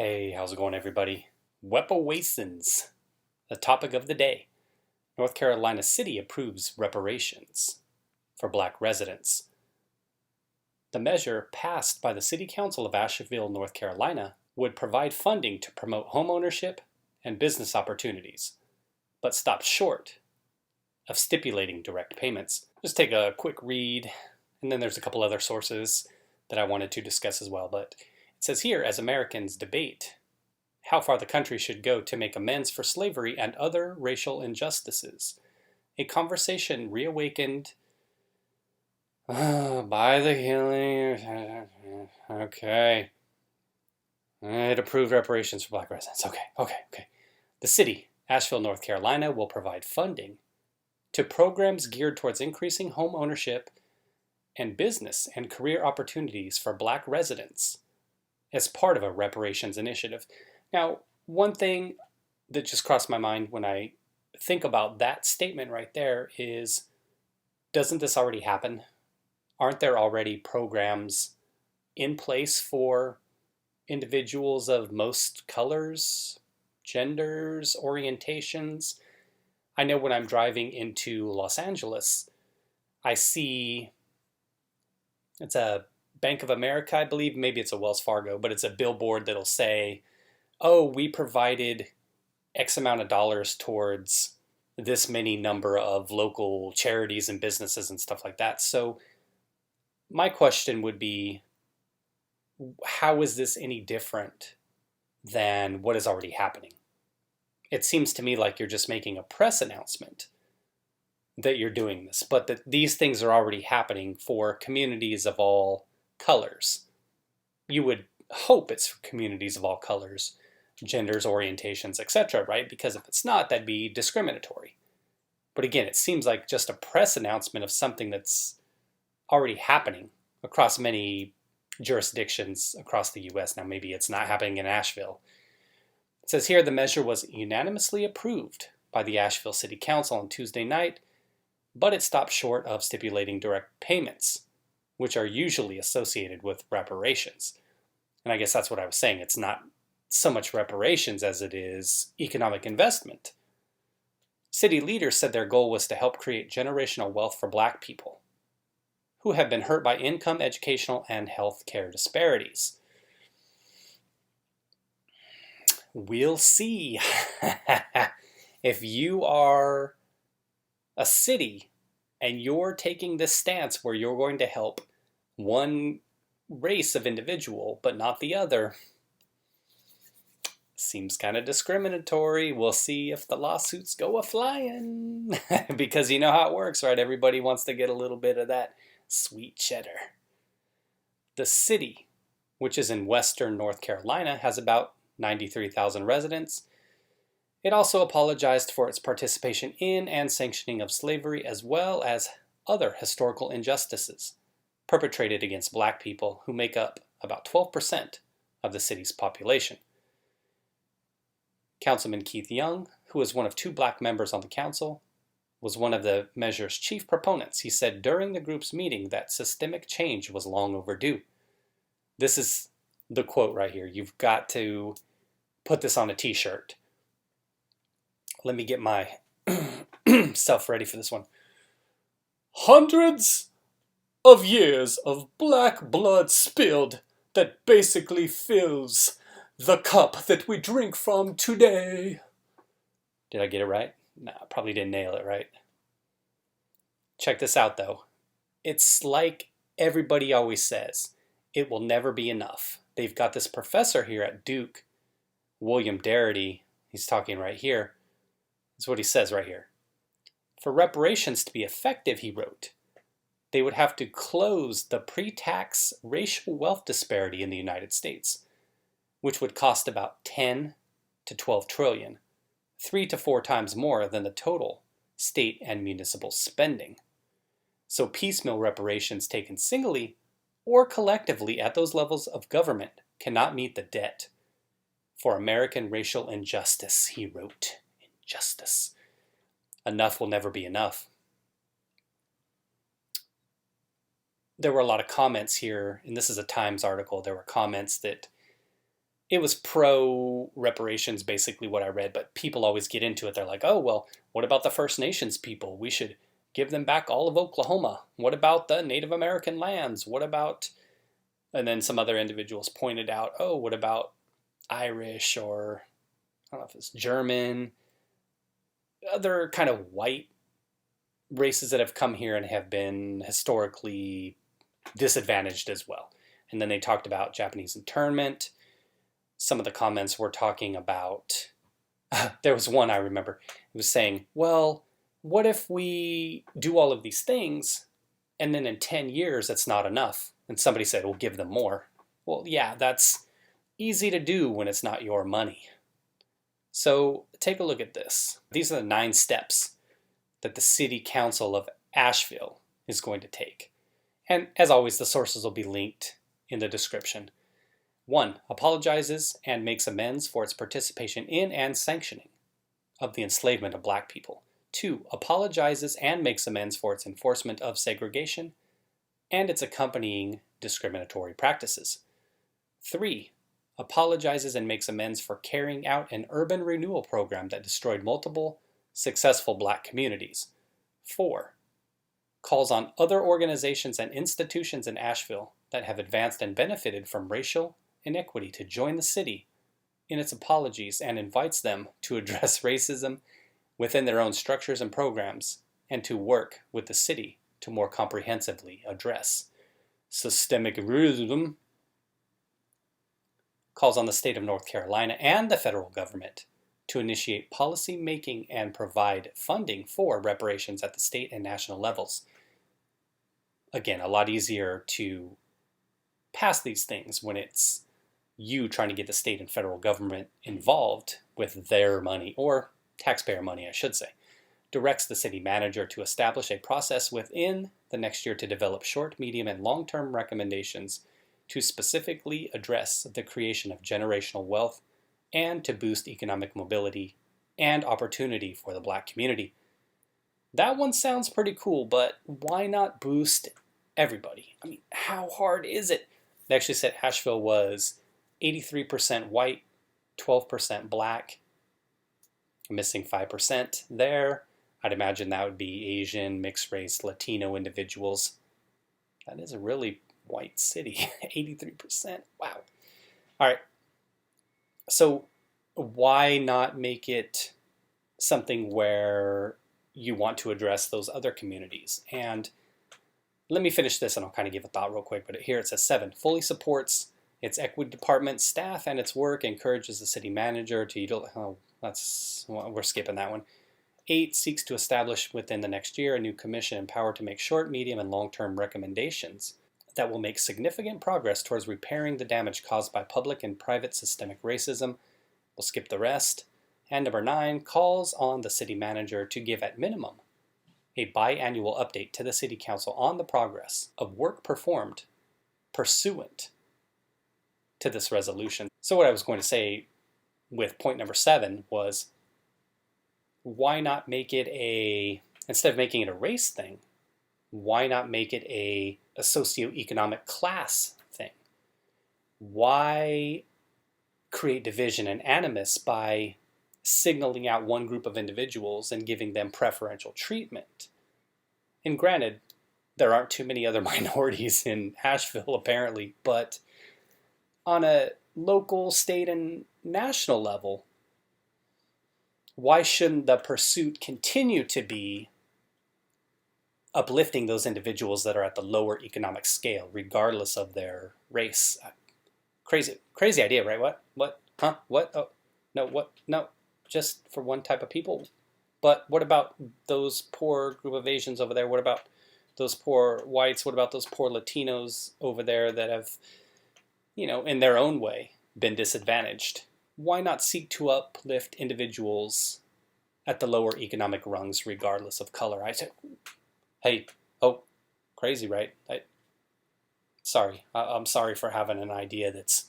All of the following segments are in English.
Hey, how's it going, everybody? Reparations, the topic of the day. North Carolina City approves reparations for black residents. The measure passed by the City Council of Asheville, North Carolina, would provide funding to promote homeownership and business opportunities, but stopped short of stipulating direct payments. Just take a quick read, and then there's a couple other sources that I wanted to discuss as well. But it says here, as Americans debate how far the country should go to make amends for slavery and other racial injustices, a conversation reawakened by the killing. Okay. It approved reparations for black residents. Okay. The city, Asheville, North Carolina, will provide funding to programs geared towards increasing home ownership and business and career opportunities for black residents as part of a reparations initiative. Now, one thing that just crossed my mind when I think about that statement right there is, doesn't this already happen? Aren't there already programs in place for individuals of most colors, genders, orientations? I know when I'm driving into Los Angeles, I see, it's a Bank of America, I believe, maybe it's a Wells Fargo, but it's a billboard that'll say, oh, we provided X amount of dollars towards this many number of local charities and businesses and stuff like that. So my question would be, how is this any different than what is already happening? It seems to me like you're just making a press announcement that you're doing this, but that these things are already happening for communities of all colors. You would hope it's for communities of all colors, genders, orientations, etc., right? Because if it's not, that'd be discriminatory. But again, it seems like just a press announcement of something that's already happening across many jurisdictions across the U.S. Now, maybe it's not happening in Asheville. It says here the measure was unanimously approved by the Asheville City Council on Tuesday night, but it stopped short of stipulating direct payments, which are usually associated with reparations. And I guess that's what I was saying. It's not so much reparations as it is economic investment. City leaders said their goal was to help create generational wealth for black people who have been hurt by income, educational, and health care disparities. We'll see. If you are a city and you're taking this stance where you're going to help one race of individual but not the other, seems kind of discriminatory. We'll see if the lawsuits go a-flying. Because you know how it works, right? Everybody wants to get a little bit of that sweet cheddar. The city, which is in western North Carolina, has about 93,000 residents. It also apologized for its participation in and sanctioning of slavery, as well as other historical injustices perpetrated against black people, who make up about 12% of the city's population. Councilman Keith Young, who is one of two black members on the council, was one of the measure's chief proponents. He said during the group's meeting that systemic change was long overdue. This is the quote right here. You've got to put this on a t-shirt. Let me get my self ready for this one. Hundreds of years of black blood spilled that basically fills the cup that we drink from today. Did I get it right? No, I probably didn't nail it right. Check this out, though. It's like everybody always says, it will never be enough. They've got this professor here at Duke, William Darity. He's talking right here. That's what he says right here. For reparations to be effective, he wrote, they would have to close the pre-tax racial wealth disparity in the United States, which would cost about 10 to 12 trillion, 3 to 4 times more than the total state and municipal spending. So piecemeal reparations taken singly or collectively at those levels of government cannot meet the debt for American racial injustice, he wrote. Injustice. Enough will never be enough. There were a lot of comments here, and this is a Times article. There were comments that it was pro reparations, basically what I read, but people always get into it. They're like, oh, well, what about the First Nations people? We should give them back all of Oklahoma. What about the Native American lands? What about, and then some other individuals pointed out, oh, what about Irish, or I don't know if it's German, other kind of white races that have come here and have been historically disadvantaged as well. And then they talked about Japanese internment. Some of the comments were talking about, there was one I remember, it was saying, well, what if we do all of these things and then in 10 years it's not enough? And somebody said, we'll give them more. Well, yeah, that's easy to do when it's not your money. So take a look at this. These are the 9 steps that the City Council of Asheville is going to take. And as always, the sources will be linked in the description. 1. Apologizes and makes amends for its participation in and sanctioning of the enslavement of black people. 2. Apologizes and makes amends for its enforcement of segregation and its accompanying discriminatory practices. 3. Apologizes and makes amends for carrying out an urban renewal program that destroyed multiple successful black communities. 4. Calls on other organizations and institutions in Asheville that have advanced and benefited from racial inequity to join the city in its apologies and invites them to address racism within their own structures and programs and to work with the city to more comprehensively address systemic racism. Calls on the state of North Carolina and the federal government to initiate policy making and provide funding for reparations at the state and national levels. Again, a lot easier to pass these things when it's you trying to get the state and federal government involved with their money, or taxpayer money, I should say. Directs the city manager to establish a process within the next year to develop short, medium, and long-term recommendations to specifically address the creation of generational wealth and to boost economic mobility and opportunity for the black community. That one sounds pretty cool, but why not boost everybody? I mean, how hard is it? They actually said Asheville was 83% white, 12% black, missing 5% there. I'd imagine that would be Asian, mixed race, Latino individuals. That is a really white city, 83%. Wow. All right. So why not make it something where you want to address those other communities? And let me finish this and I'll kind of give a thought real quick. But here it says 7, fully supports its equity department staff and its work, encourages the city manager to utilize, we're skipping that one. 8, seeks to establish within the next year a new commission empowered to make short, medium, and long-term recommendations that will make significant progress towards repairing the damage caused by public and private systemic racism. We'll skip the rest. And number 9, calls on the city manager to give at minimum a biannual update to the city council on the progress of work performed pursuant to this resolution. So what I was going to say with point number 7 was, why not make it instead of making it a race thing, why not make it a socioeconomic class thing? Why create division and animus by signaling out one group of individuals and giving them preferential treatment? And granted, there aren't too many other minorities in Asheville apparently, but on a local, state, and national level, why shouldn't the pursuit continue to be uplifting those individuals that are at the lower economic scale, regardless of their race? Crazy idea, right? What? Huh? What? Oh, no, what? No, just for one type of people. But what about those poor group of Asians over there? What about those poor whites? What about those poor Latinos over there that have, in their own way, been disadvantaged? Why not seek to uplift individuals at the lower economic rungs, regardless of color? I said, hey, oh, crazy, right? I'm sorry for having an idea that's,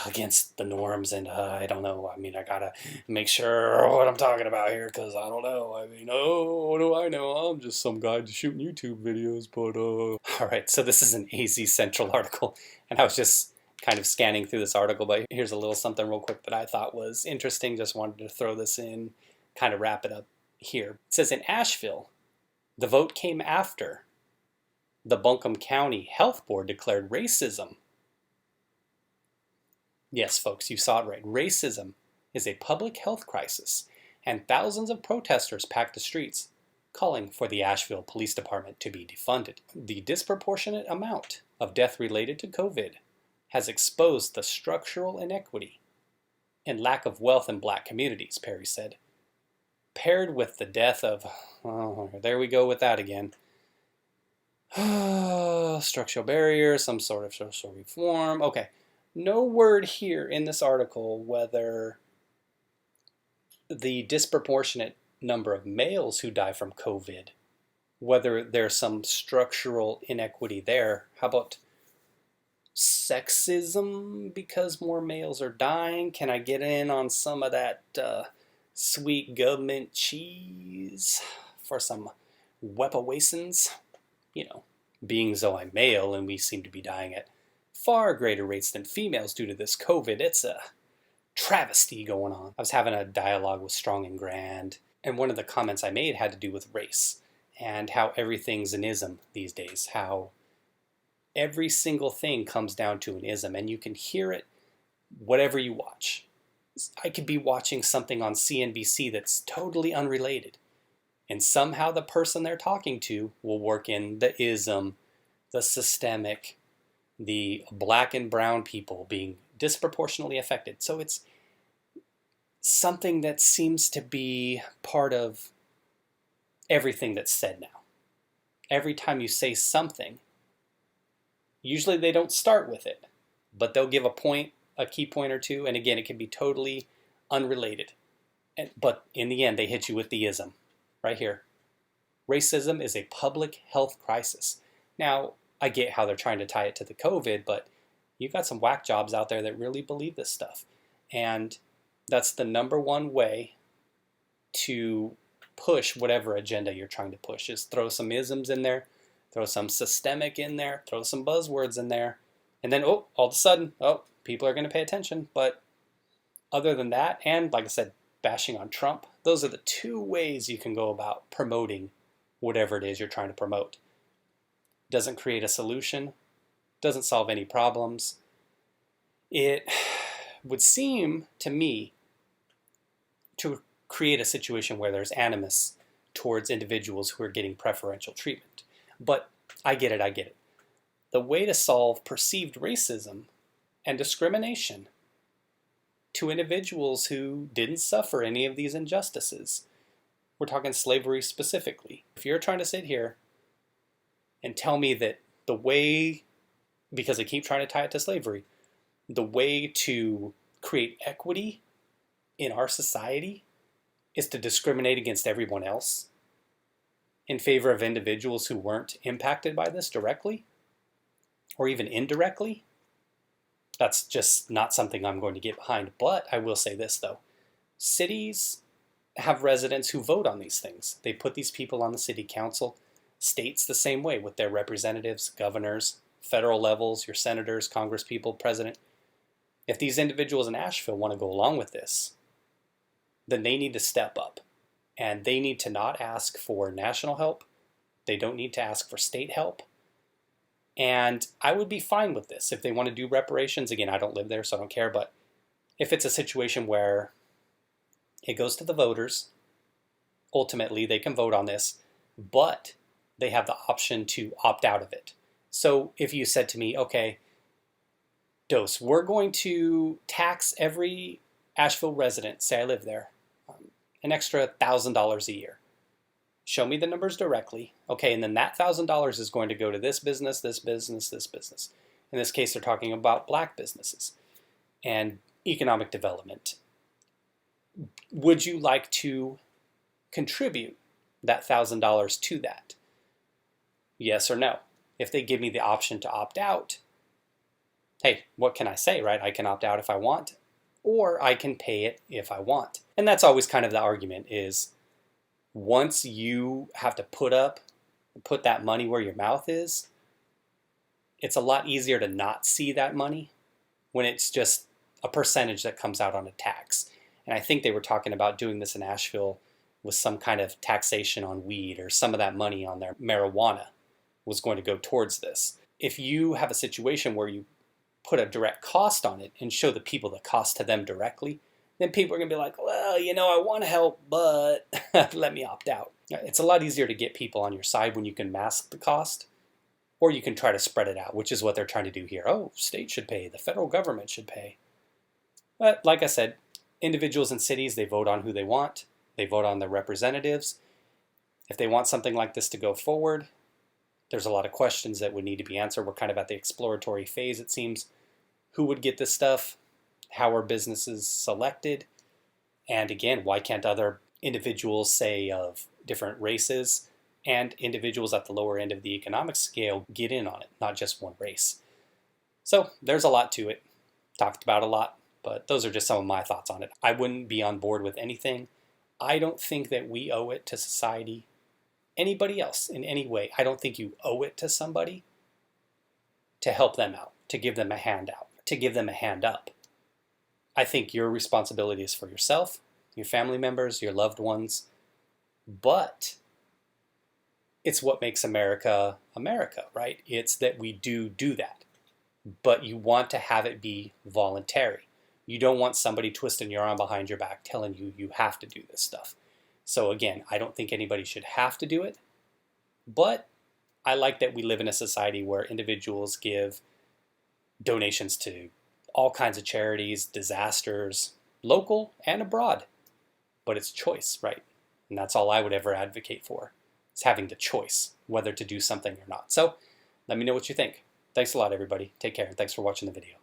against the norms, and I don't know. I mean, I gotta make sure what I'm talking about here, because I don't know. I mean, what do I know? I'm just some guy shooting YouTube videos, but All right, so this is an AZ Central article, and I was just kind of scanning through this article, but here's a little something real quick that I thought was interesting. Just wanted to throw this in, kind of wrap it up here. It says in Asheville, the vote came after the Buncombe County Health Board declared racism. Yes, folks, you saw it right. Racism is a public health crisis, and thousands of protesters packed the streets, calling for the Asheville Police Department to be defunded. The disproportionate amount of death related to COVID has exposed the structural inequity and lack of wealth in black communities, Perry said. Paired with the death of, oh, there we go with that again, structural barriers, some sort of social reform. Okay, no word here in this article whether the disproportionate number of males who die from COVID, whether there's some structural inequity there. How about sexism because more males are dying? Can I get in on some of that sweet government cheese for some reparations? You know, being though I'm male and we seem to be dying at far greater rates than females due to this COVID, it's a travesty going on. I was having a dialogue with Strong and Grand, and one of the comments I made had to do with race and how everything's an ism these days, how every single thing comes down to an ism, and you can hear it whatever you watch. I could be watching something on CNBC that's totally unrelated, and somehow the person they're talking to will work in the ism, the systemic, the black and brown people being disproportionately affected. So it's something that seems to be part of everything that's said now. Every time you say something, usually they don't start with it, but they'll give a point, a key point or two, and again, it can be totally unrelated. But in the end, they hit you with the ism. Right here. Racism is a public health crisis. Now, I get how they're trying to tie it to the COVID, but you've got some whack jobs out there that really believe this stuff. And that's the number one way to push whatever agenda you're trying to push, is throw some isms in there, throw some systemic in there, throw some buzzwords in there, and then, all of a sudden, people are going to pay attention. But other than that, and like I said, bashing on Trump, those are the two ways you can go about promoting whatever it is you're trying to promote. Doesn't create a solution, doesn't solve any problems. It would seem to me to create a situation where there's animus towards individuals who are getting preferential treatment. But I get it. The way to solve perceived racism and discrimination to individuals who didn't suffer any of these injustices, we're talking slavery specifically. If you're trying to sit here and tell me that the way, because I keep trying to tie it to slavery, the way to create equity in our society is to discriminate against everyone else in favor of individuals who weren't impacted by this directly or even indirectly, that's just not something I'm going to get behind. But I will say this, though. Cities have residents who vote on these things. They put these people on the city council. States the same way with their representatives, governors, federal levels, your senators, congresspeople, president. If these individuals in Asheville want to go along with this, then they need to step up. And they need to not ask for national help. They don't need to ask for state help. And I would be fine with this. If they want to do reparations, again, I don't live there, so I don't care. But if it's a situation where it goes to the voters, ultimately they can vote on this, but they have the option to opt out of it. So if you said to me, okay, Dose, we're going to tax every Asheville resident, say I live there, an extra $1,000 a year. Show me the numbers directly. Okay, and then that $1,000 is going to go to this business, this business, this business. In this case, they're talking about black businesses and economic development. Would you like to contribute that $1,000 to that? Yes or no? If they give me the option to opt out, hey, what can I say, right? I can opt out if I want, or I can pay it if I want. And that's always kind of the argument is, once you have to put that money where your mouth is, it's a lot easier to not see that money when it's just a percentage that comes out on a tax. And I think they were talking about doing this in Asheville with some kind of taxation on weed, or some of that money on their marijuana was going to go towards this. If you have a situation where you put a direct cost on it and show the people the cost to them directly, then people are going to be like, well, I want to help, but let me opt out. It's a lot easier to get people on your side when you can mask the cost, or you can try to spread it out, which is what they're trying to do here. Oh, state should pay, the federal government should pay. But like I said, individuals in cities, they vote on who they want. They vote on their representatives. If they want something like this to go forward, there's a lot of questions that would need to be answered. We're kind of at the exploratory phase, it seems. Who would get this stuff? How are businesses selected? And again, why can't other individuals, say, of different races and individuals at the lower end of the economic scale get in on it, not just one race? So there's a lot to it. Talked about a lot, but those are just some of my thoughts on it. I wouldn't be on board with anything. I don't think that we owe it to society, anybody else in any way. I don't think you owe it to somebody to help them out, to give them a hand out, to give them a hand up. I think your responsibility is for yourself, your family members, your loved ones, but it's what makes America America, right? It's that we do that, but you want to have it be voluntary. You don't want somebody twisting your arm behind your back telling you you have to do this stuff. So again, I don't think anybody should have to do it, but I like that we live in a society where individuals give donations to all kinds of charities, disasters, local and abroad. But it's choice, right? And that's all I would ever advocate for, is having the choice whether to do something or not. So let me know what you think. Thanks a lot, everybody. Take care, and thanks for watching the video.